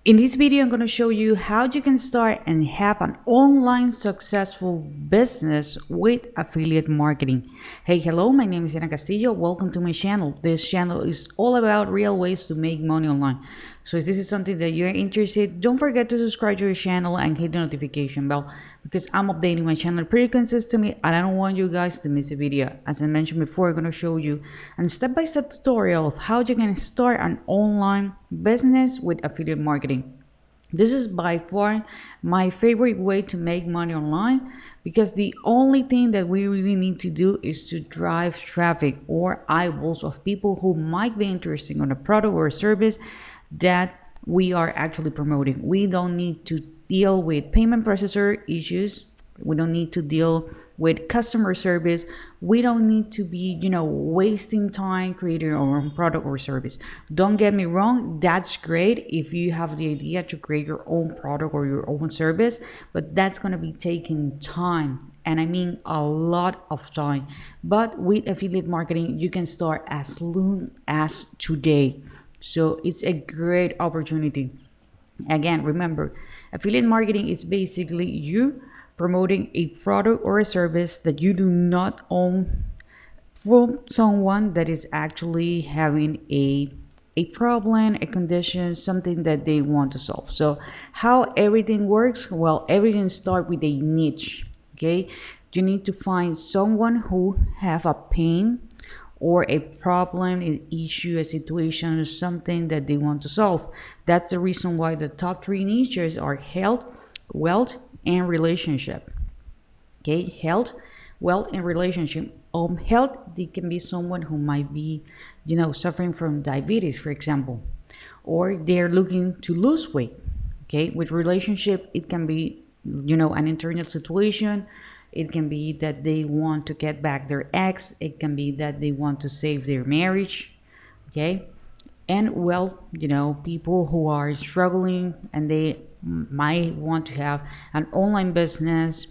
In this video, I'm going to show you how you can start and have an online successful business with affiliate marketing. Hey, hello, my name is Ana Castillo. Welcome to my channel. This channel is all about real ways to make money online. So if this is something that you're interested, don't forget to subscribe to your channel and hit the notification bell because I'm updating my channel pretty consistently and I don't want you guys to miss a video. As I mentioned before, I'm going to show you a step-by-step tutorial of how you can start an online business with affiliate marketing. This is by far my favorite way to make money online because the only thing that we really need to do is to drive traffic or eyeballs of people who might be interested in a product or a service that we are actually promoting. We don't need to deal with payment processor issues. We don't need to deal with customer service. We don't need to be, wasting time creating our own product or service. Don't get me wrong, that's great if you have the idea to create your own product or your own service, but that's going to be taking time. And I mean a lot of time. But with affiliate marketing, you can start as soon as today. So it's a great opportunity. Again, remember, affiliate marketing is basically you promoting a product or a service that you do not own from someone that is actually having a problem, a condition, something that they want to solve. So how everything works? Well, everything starts with a niche. Okay, you need to find someone who have a pain or a problem, an issue, a situation, or something that they want to solve. That's the reason why the top three niches are health, wealth, and relationship. Okay, health, wealth, and relationship. Health, they can be someone who might be, suffering from diabetes, for example, or they're looking to lose weight. Okay, with relationship, it can be, an internal situation. It can be that they want to get back their ex. It can be that they want to save their marriage. Okay, and people who are struggling and they might want to have an online business.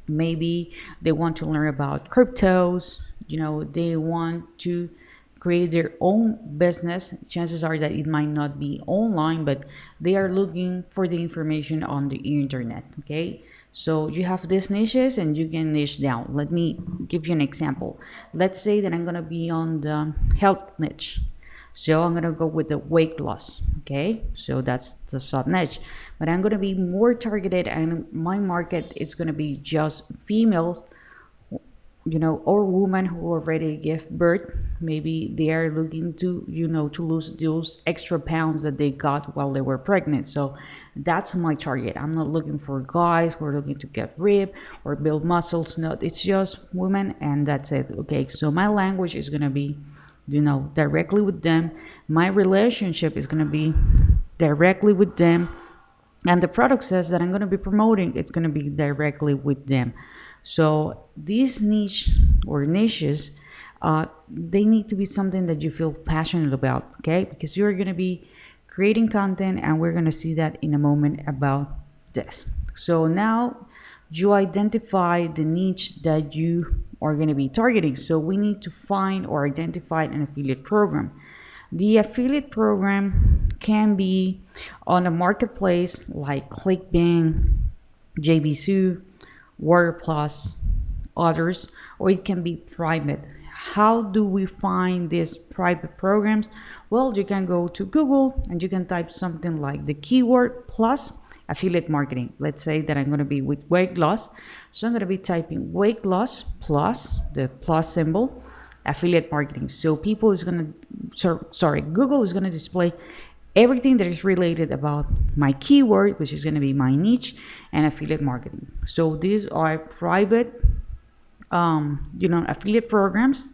Maybe they want to learn about cryptos. They want to create their own business. Chances are that it might not be online, but they are looking for the information on the internet. Okay, so you have these niches and you can niche down. Let me give you an example. Let's say that I'm going to be on the health niche. So I'm going to go with the weight loss. Okay, so that's the sub niche. But I'm going to be more targeted and my market is going to be just females, or women who already give birth. Maybe they are looking to, to lose those extra pounds that they got while they were pregnant. So that's my target. I'm not looking for guys who are looking to get ripped or build muscles. No, it's just women and that's it. Okay, so my language is going to be, directly with them. My relationship is going to be directly with them. And the product says that I'm going to be promoting, it's going to be directly with them. So these niche or niches, they need to be something that you feel passionate about, okay? Because you're going to be creating content and we're going to see that in a moment about this. So now you identify the niche that you are going to be targeting. So we need to find or identify an affiliate program. The affiliate program can be on a marketplace like ClickBank, JBSU, Warrior Plus, others, or it can be private. How do we find these private programs? Well, you can go to Google and you can type something like the keyword plus affiliate marketing. Let's say that I'm going to be with weight loss. So I'm going to be typing weight loss plus the plus symbol affiliate marketing. So Google is going to display everything that is related about my keyword, which is going to be my niche and affiliate marketing. So these are private, affiliate programs.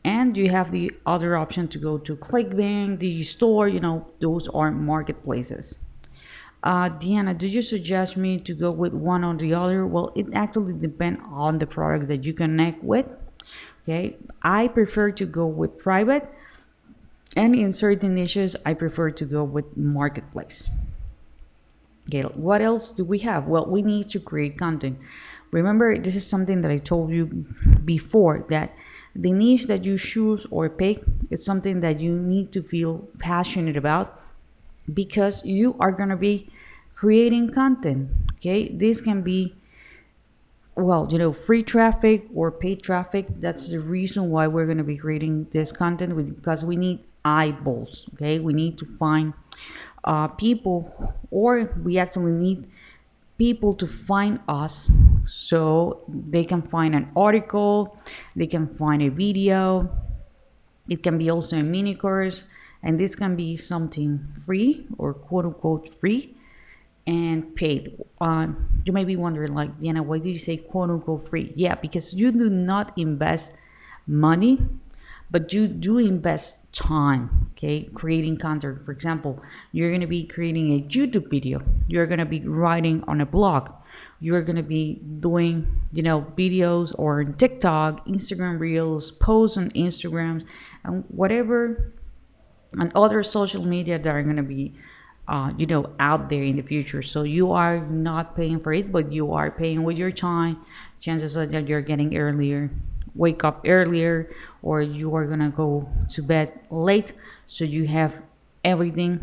And you have the other option to go to ClickBank, Digistore, those are marketplaces. Deanna, do you suggest me to go with one or the other? Well, it actually depends on the product that you connect with. Okay, I prefer to go with private, and in certain niches, I prefer to go with marketplace. Okay, what else do we have? Well, we need to create content. Remember, this is something that I told you before, that the niche that you choose or pick is something that you need to feel passionate about. because you are going to be creating content. Okay, this can be, well, free traffic or paid traffic. That's the reason why we're going to be creating this content because we need eyeballs. Okay, we need to find people, or we actually need people to find us so they can find an article, they can find a video. It can be also a mini course, and this can be something free or quote unquote free and paid. You may be wondering, like, Diana, why did you say quote unquote free? Yeah, because you do not invest money, but you do invest time, okay, creating content. For example, you're going to be creating a YouTube video, you're going to be writing on a blog, you're going to be doing videos or TikTok, Instagram reels, posts on Instagrams, and whatever, and other social media that are going to be out there in the future. So you are not paying for it, but you are paying with your time. Chances are that you're getting earlier, wake up earlier, or you are gonna go to bed late, so you have everything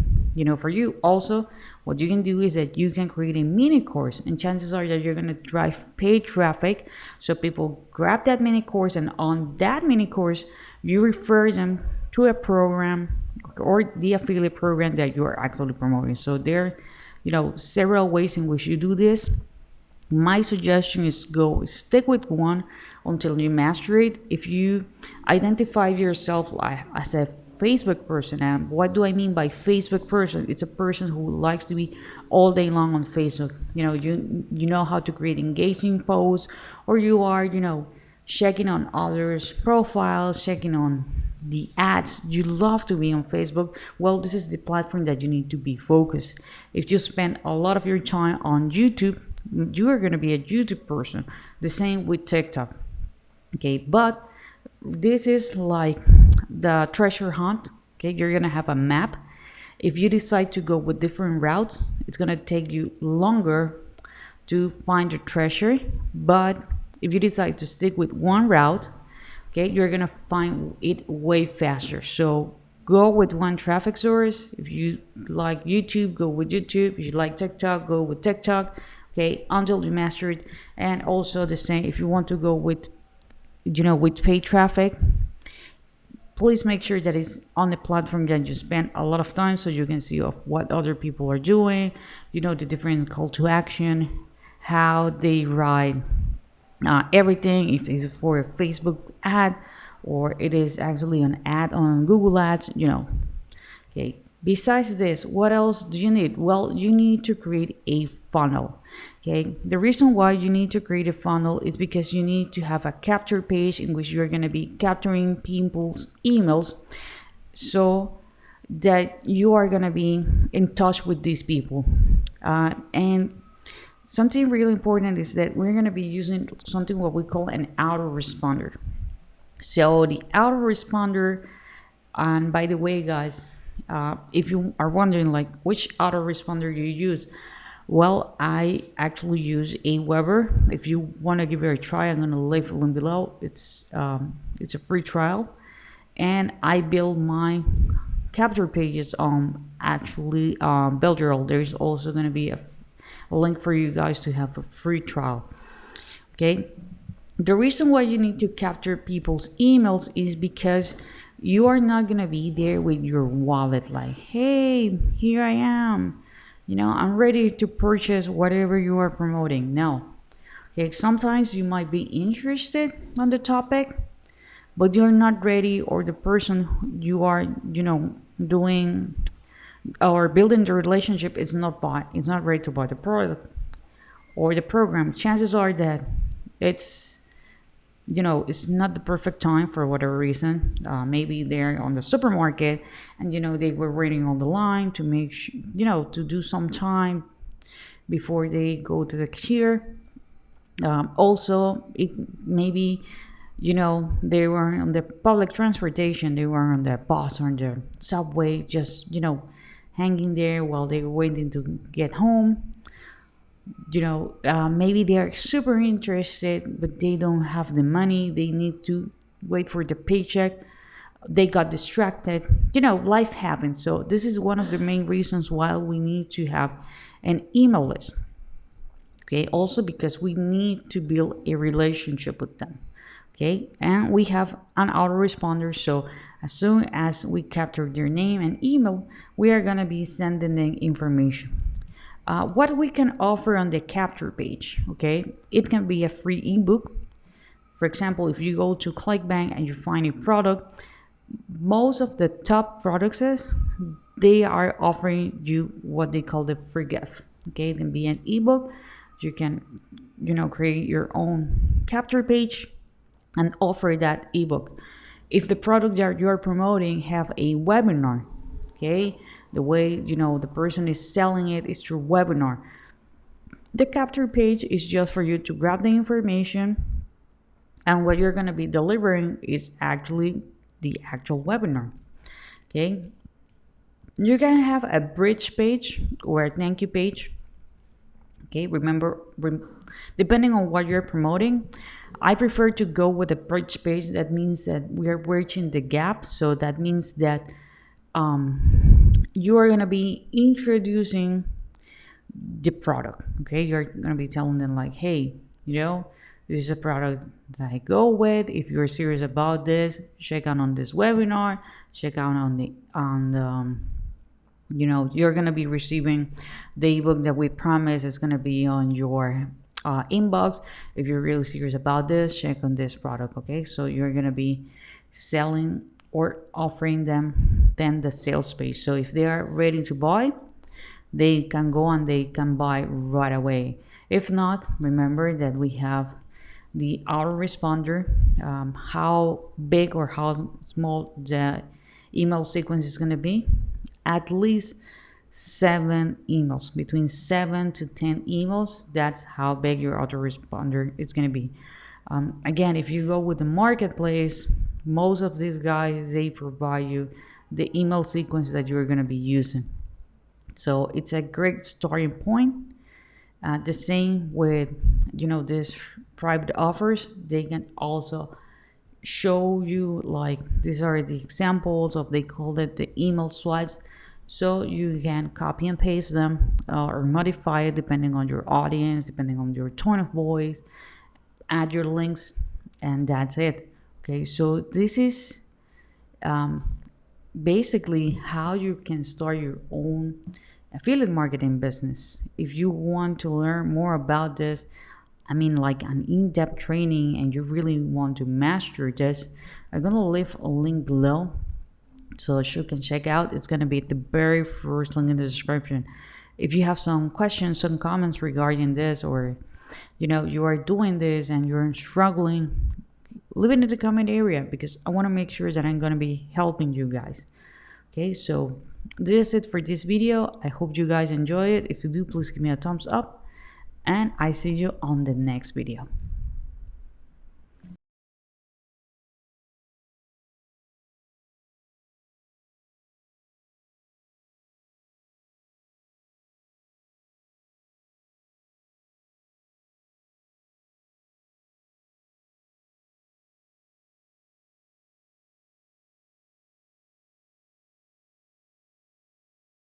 for you. Also, what you can do is that you can create a mini course, and chances are that you're gonna drive paid traffic, so people grab that mini course, and on that mini course you refer them to a program or the affiliate program that you're actually promoting. So there several ways in which you do this. My suggestion is go stick with one until you master it. If you identify yourself as a Facebook person, and what do I mean by Facebook person? It's a person who likes to be all day long on Facebook. You know how to create engaging posts, or you are checking on others' profiles, checking on the ads. You love to be on Facebook. Well, this is the platform that you need to be focused. If you spend a lot of your time on YouTube, you are going to be a YouTube person. The same with TikTok. Okay, but this is like the treasure hunt. Okay, you're going to have a map. If you decide to go with different routes, it's going to take you longer to find the treasure. But if you decide to stick with one route, okay, you're going to find it way faster. So go with one traffic source. If you like YouTube, go with YouTube. If you like TikTok, go with TikTok. Okay, until you master it. And also the same, if you want to go with with paid traffic, please make sure that it's on the platform that you spend a lot of time, so you can see of what other people are doing, the different call to action, how they write everything, if it's for a Facebook ad or it is actually an ad on Google Ads. Okay, besides this, what else do you need? Well, you need to create a funnel. Okay, the reason why you need to create a funnel is because you need to have a capture page in which you're going to be capturing people's emails, so that you are going to be in touch with these people. And something really important is that we're going to be using something what we call an autoresponder. So the autoresponder, and by the way, guys, if you are wondering like which autoresponder you use, well, I actually use Aweber. If you want to give it a try, I'm going to leave a link below. It's a free trial, and I build my capture pages on actually Builderall. There's also going to be a link for you guys to have a free trial. Okay, the reason why you need to capture people's emails is because you are not going to be there with your wallet like, hey, here I am, I'm ready to purchase whatever you are promoting. No. Okay, sometimes you might be interested on the topic, but you're not ready, or the person you are doing or building the relationship is not ready to buy the product or the program. Chances are that it's not the perfect time for whatever reason. Maybe they're on the supermarket and they were waiting on the line to make to do some time before they go to the cashier. Also, it maybe they were on the public transportation, they were on the bus or on the subway, just hanging there while they were waiting to get home. Maybe they are super interested, but they don't have the money. They need to wait for the paycheck. they got distracted. Life happens. So this is one of the main reasons why we need to have an email list. Okay, also because we need to build a relationship with them. Okay, and we have an autoresponder. So as soon as we capture their name and email, we are gonna be sending them information. What we can offer on the capture page, okay, it can be a free ebook. For example, if you go to ClickBank and you find a product, most of the top products they are offering you what they call the free gift. Okay, it can be an ebook. You can create your own capture page and offer that ebook. If the product that you're promoting have a webinar, okay, the way the person is selling it is through webinar, the capture page is just for you to grab the information, and what you're going to be delivering is actually the actual webinar. Okay, you can have a bridge page or a thank you page. Okay, remember, depending on what you're promoting, I prefer to go with a bridge page. That means that we are bridging the gap. So that means that you are going to be introducing the product. Okay, you're going to be telling them like, hey, this is a product that I go with. If you're serious about this, check out on this webinar. Check out on the you're going to be receiving the ebook that we promise is going to be on your inbox. If you're really serious about this, check on this product. Okay, so you're going to be selling or offering them then the sales page. So if they are ready to buy, they can go and they can buy right away. If not, remember that we have the autoresponder, how big or how small the email sequence is going to be. At least 7 emails, between 7 to 10 emails. That's how big your autoresponder is going to be. Again, if you go with the marketplace, most of these guys, they provide you the email sequence that you're going to be using. So it's a great starting point. The same with these private offers. They can also show you, like, these are the examples of, they call it the email swipes. So you can copy and paste them or modify it depending on your audience, depending on your tone of voice, add your links, and that's it. Okay, so this is basically how you can start your own affiliate marketing business. If you want to learn more about this, like an in-depth training, and you really want to master this, I'm gonna leave a link below so you can check out. It's gonna be the very first link in the description. If you have some questions, some comments regarding this, or you are doing this and you're struggling, leave it in the comment area, because I want to make sure that I'm gonna be helping you guys. Okay, so this is it for this video. I hope you guys enjoy it. If you do, please give me a thumbs up, and I see you on the next video.